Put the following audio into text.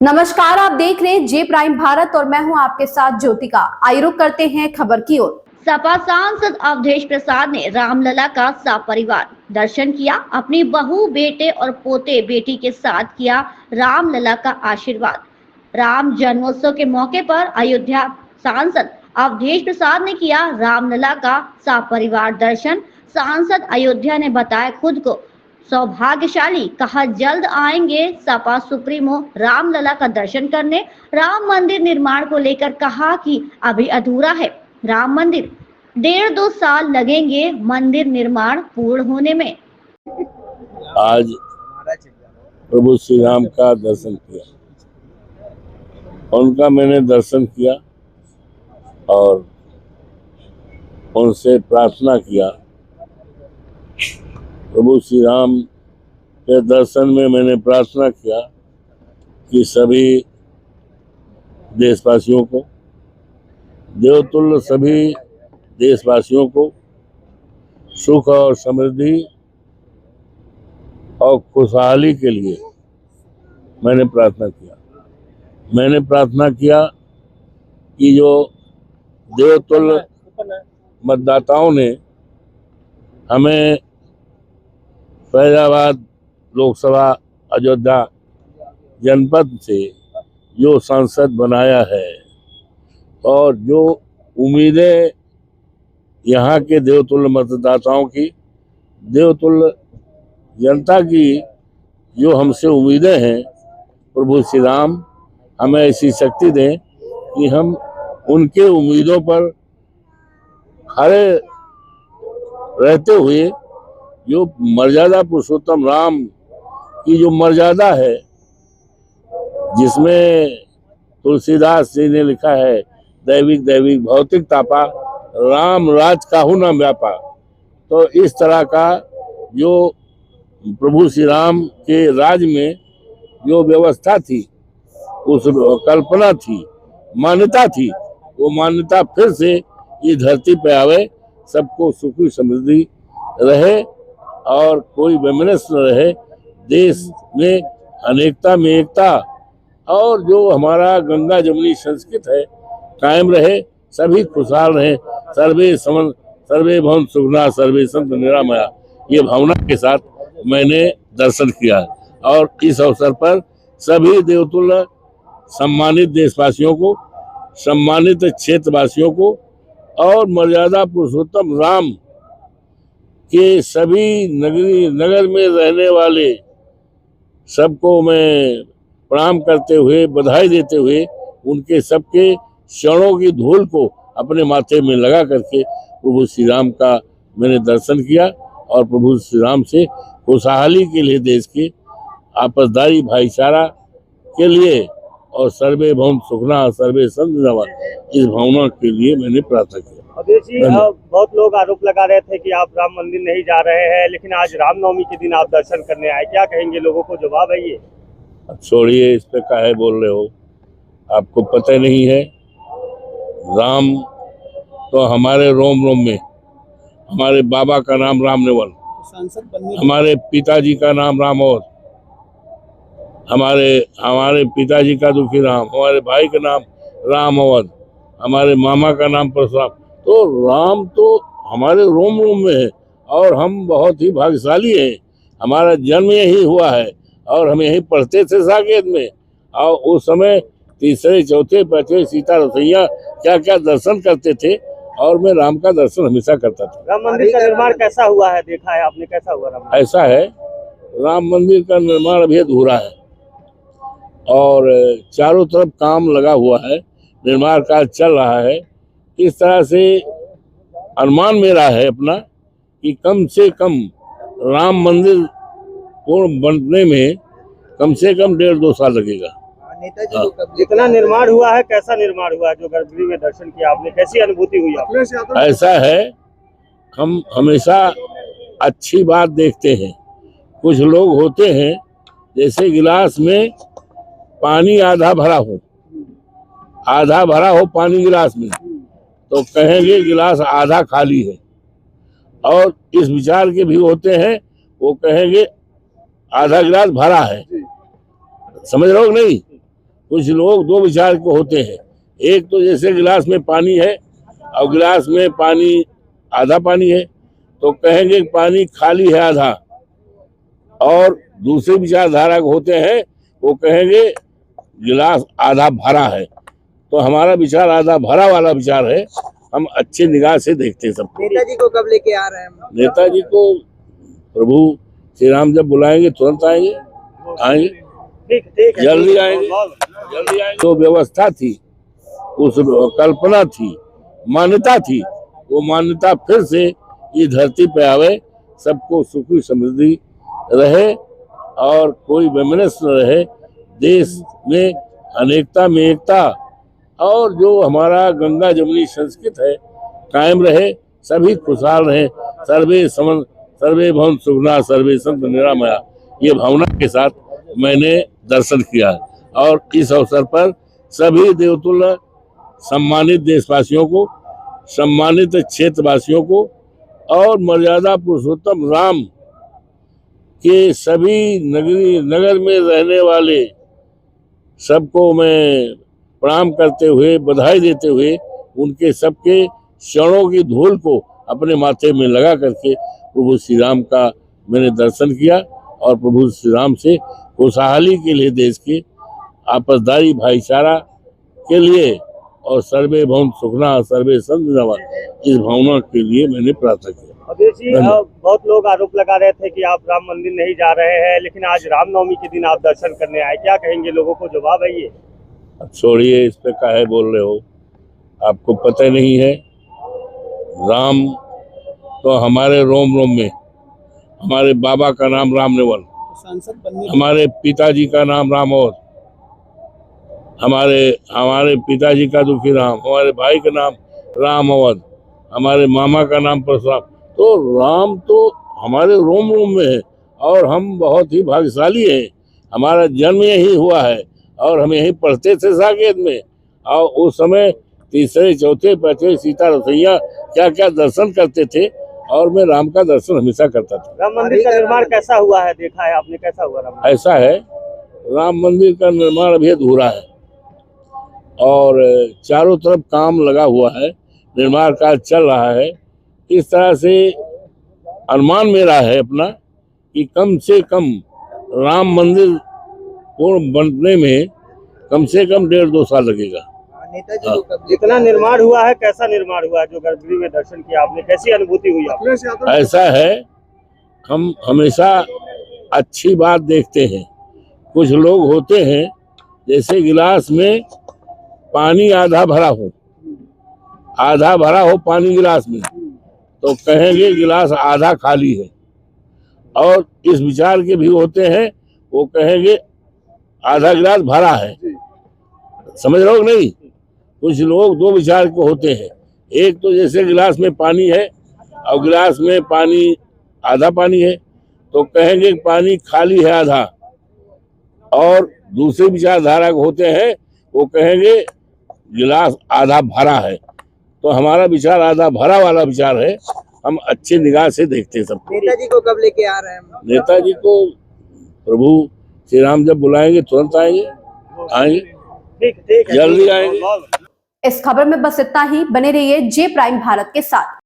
नमस्कार, आप देख रहे हैं जे प्राइम भारत और मैं हूं आपके साथ ज्योतिका। आइए रुक करते हैं खबर की ओर। सपा सांसद अवधेश प्रसाद ने रामलला का सपरिवार दर्शन किया। अपनी बहू, बेटे और पोते बेटी के साथ किया रामलला का आशीर्वाद। राम जन्मोत्सव के मौके पर अयोध्या सांसद अवधेश प्रसाद ने किया रामलला का सपरिवार दर्शन। सांसद अयोध्या ने बताया खुद को सौभाग्यशाली, कहा जल्द आएंगे सपा सुप्रीमो रामलला का दर्शन करने। राम मंदिर निर्माण को लेकर कहा कि अभी अधूरा है राम मंदिर, 1.5-2 साल लगेंगे मंदिर निर्माण पूर्ण होने में। आज प्रभु श्री राम का दर्शन किया, उनका मैंने दर्शन किया और उनसे प्रार्थना किया। प्रभु श्री राम के दर्शन में मैंने प्रार्थना किया कि सभी देशवासियों को, देवतुल्य सभी देशवासियों को सुख और समृद्धि और खुशहाली के लिए मैंने प्रार्थना किया। मैंने प्रार्थना किया कि जो देवतुल्य मतदाताओं ने हमें फैजाबाद लोकसभा अयोध्या जनपद से जो सांसद बनाया है और जो उम्मीदें यहाँ के देवतुल्य मतदाताओं की, देवतुल्य जनता की जो हमसे उम्मीदें हैं, प्रभु श्री राम हमें ऐसी शक्ति दें कि हम उनके उम्मीदों पर खड़े रहते हुए जो मर्यादा पुरुषोत्तम राम की जो मर्यादा है, जिसमें तुलसीदास जी ने लिखा है, दैविक दैविक भौतिक तापा राम राज काहू न व्यापा। तो इस तरह का जो प्रभु श्री राम के राज में जो व्यवस्था थी, उस कल्पना थी, मान्यता थी, वो मान्यता फिर से इस धरती पे आवे, सबको सुखी समृद्धि रहे और कोई वैमनस्य न रहे, देश में अनेकता में एकता और जो हमारा गंगा जमुनी संस्कृत है कायम रहे, सभी खुशहाल रहे। सर्वे भवन्तु सुखिनः सर्वे सन्तु निरामया, ये भावना के साथ मैंने दर्शन किया और इस अवसर पर सभी देवतुल्य सम्मानित देशवासियों को, सम्मानित क्षेत्रवासियों को और मर्यादा पुरुषोत्तम राम के सभी नगर में रहने वाले सबको मैं प्रणाम करते हुए, बधाई देते हुए, उनके सबके चरणों की धूल को अपने माथे में लगा करके प्रभु श्री राम का मैंने दर्शन किया और प्रभु श्री राम से खुशहाली के लिए, देश के आपसदारी भाईचारा के लिए और सर्वे भवन्तु सुखिनः सर्वे सन्तु निरामया, इस भावना के लिए मैंने प्रार्थना किया। अवधेश जी, बहुत लोग आरोप लगा रहे थे कि आप राम मंदिर नहीं जा रहे हैं, लेकिन आज रामनवमी के दिन आप दर्शन करने आए, क्या कहेंगे? लोगों को जवाब है ये? छोड़िए, इस पे काहे बोल रहे हो, आपको पता नहीं है। राम तो हमारे रोम रोम में, हमारे बाबा का नाम राम नेवल, हमारे पिताजी का नाम राम और हमारे पिताजी का दुखी राम, हमारे भाई का नाम राम अवध, हमारे मामा का नाम परशुराम। तो राम तो हमारे रोम रोम में है और हम बहुत ही भाग्यशाली हैं। हमारा जन्म यही हुआ है और हम यही पढ़ते थे साकेत में, और उस समय तीसरे चौथे पांचवें सीता रसैया क्या क्या दर्शन करते थे और मैं राम का दर्शन हमेशा करता था। राम मंदिर का निर्माण कैसा हुआ है, देखा है आपने? कैसा हुआ राम मंदिर? ऐसा है, राम मंदिर का निर्माण अभी अधूरा है और चारों तरफ काम लगा हुआ है, निर्माण कार्य चल रहा है। इस तरह से अनुमान मेरा है अपना कि कम से कम राम मंदिर पूर्ण बनने में कम से कम 1.5-2 साल लगेगा। जितना निर्माण हुआ है, कैसा निर्माण हुआ है? जो गर्भगृह में दर्शन किया आपने, कैसी अनुभूति हुई आपको? ऐसा है, हम हमेशा अच्छी बात देखते हैं। कुछ लोग होते हैं जैसे गिलास में पानी आधा भरा हो पानी गिलास में, तो कहेंगे गिलास आधा खाली है। और इस विचार के भी होते हैं, वो कहेंगे आधा गिलास भरा है। समझ रहे हो नहीं? कुछ लोग दो विचार के होते हैं। एक तो जैसे गिलास में पानी है और गिलास में पानी आधा पानी है तो कहेंगे पानी खाली है आधा, और दूसरे विचारधारा के होते हैं वो कहेंगे गिलास आधा भरा है। तो हमारा विचार आधा भरा वाला विचार है, हम अच्छे निगाह से देखते हैं सबको। नेताजी को कब लेके आ रहे हैं हम? नेताजी को प्रभु श्री राम जब बुलाएंगे तुरंत आएंगे। ठीक है, जल्दी आएंगे, जल्दी आएंगे। जो व्यवस्था थी, उस कल्पना थी, मान्यता थी, वो मान्यता फिर से इस धरती पे आवे, सबको सुखी समृद्धि रहे और कोई वैमनस्य न रहे, देश में अनेकता में एकता, और जो हमारा गंगा जमुनी संस्कृत है कायम रहे, सभी खुशहाल रहे। सर्वे भवन सुखना सर्वे संत निरामया, ये भावना के साथ मैंने दर्शन किया और इस अवसर पर सभी देवतुल्य सम्मानित देशवासियों को, सम्मानित क्षेत्रवासियों को और मर्यादा पुरुषोत्तम राम के सभी नगर में रहने वाले सबको मैं प्रणाम करते हुए, बधाई देते हुए, उनके सबके चरणों की धूल को अपने माथे में लगा करके प्रभु श्री राम का मैंने दर्शन किया और प्रभु श्री राम से खुशहाली के लिए, देश के आपसदारी भाईचारा के लिए और सर्वे भवन सुखना सर्वे संत नवा, इस भावना के लिए मैंने प्रार्थना किया। अवधेश जी, बहुत लोग आरोप लगा रहे थे कि आप राम मंदिर नहीं जा रहे हैं, लेकिन आज रामनवमी के दिन आप दर्शन करने आए, क्या कहेंगे? लोगों को जवाब है ये? अब छोड़िए, इस पे काहे बोल रहे हो, आपको पता नहीं है। राम तो हमारे रोम रोम में, हमारे बाबा का नाम राम नेवल, सांसद बनने हमारे पिताजी का नाम राम और, हमारे पिताजी का दुखी राम, हमारे भाई का नाम राम अवध, हमारे मामा का नाम परशुराम। तो राम तो हमारे रोम रोम में है और हम बहुत ही भाग्यशाली हैं। हमारा जन्म यही हुआ है और हम यहीं पढ़ते थे साकेत में, और उस समय तीसरे चौथे पांचवें सीता रसैया क्या क्या दर्शन करते थे, और मैं राम का दर्शन हमेशा करता था। राम मंदिर का निर्माण कैसा हुआ है, देखा है आपने कैसा हुआ राम मंदिर? ऐसा है, राम मंदिर का निर्माण अभी अधूरा है और चारों तरफ काम लगा हुआ है, निर्माण कार्य चल रहा है। इस तरह से अनुमान मेरा है अपना कि कम से कम राम मंदिर पूर्ण बनने में कम से कम 1.5-2 साल लगेगा। नेताजी को कब जितना निर्माण हुआ है, कैसा निर्माण हुआ है? जो गर्भगृह में दर्शन किया आपने, कैसी अनुभूति हुई आपको? ऐसा है, हम हमेशा अच्छी बात देखते हैं। कुछ लोग होते हैं जैसे गिलास में पानी आधा भरा हो पानी गिलास में, तो कहेंगे गिलास आधा खाली है। और इस विचार के भी होते हैं, वो कहेंगे आधा गिलास भरा है। समझ रहे हो कि नहीं? कुछ लोग दो विचार के होते हैं। एक तो जैसे गिलास में पानी है और गिलास में पानी आधा पानी है तो कहेंगे पानी खाली है आधा, और दूसरे विचारधारा के होते हैं वो कहेंगे गिलास आधा भरा है। तो हमारा विचार आधा भरा वाला विचार है, हम अच्छे निगाह से देखते हैं सबको। नेताजी को कब लेके आ रहे हैं हम? नेताजी को प्रभु श्री राम जब बुलाएंगे तुरंत आएंगे। ठीक है, जल्दी आएंगे। इस खबर में बस इतना ही। बने रहिए जे प्राइम भारत के साथ।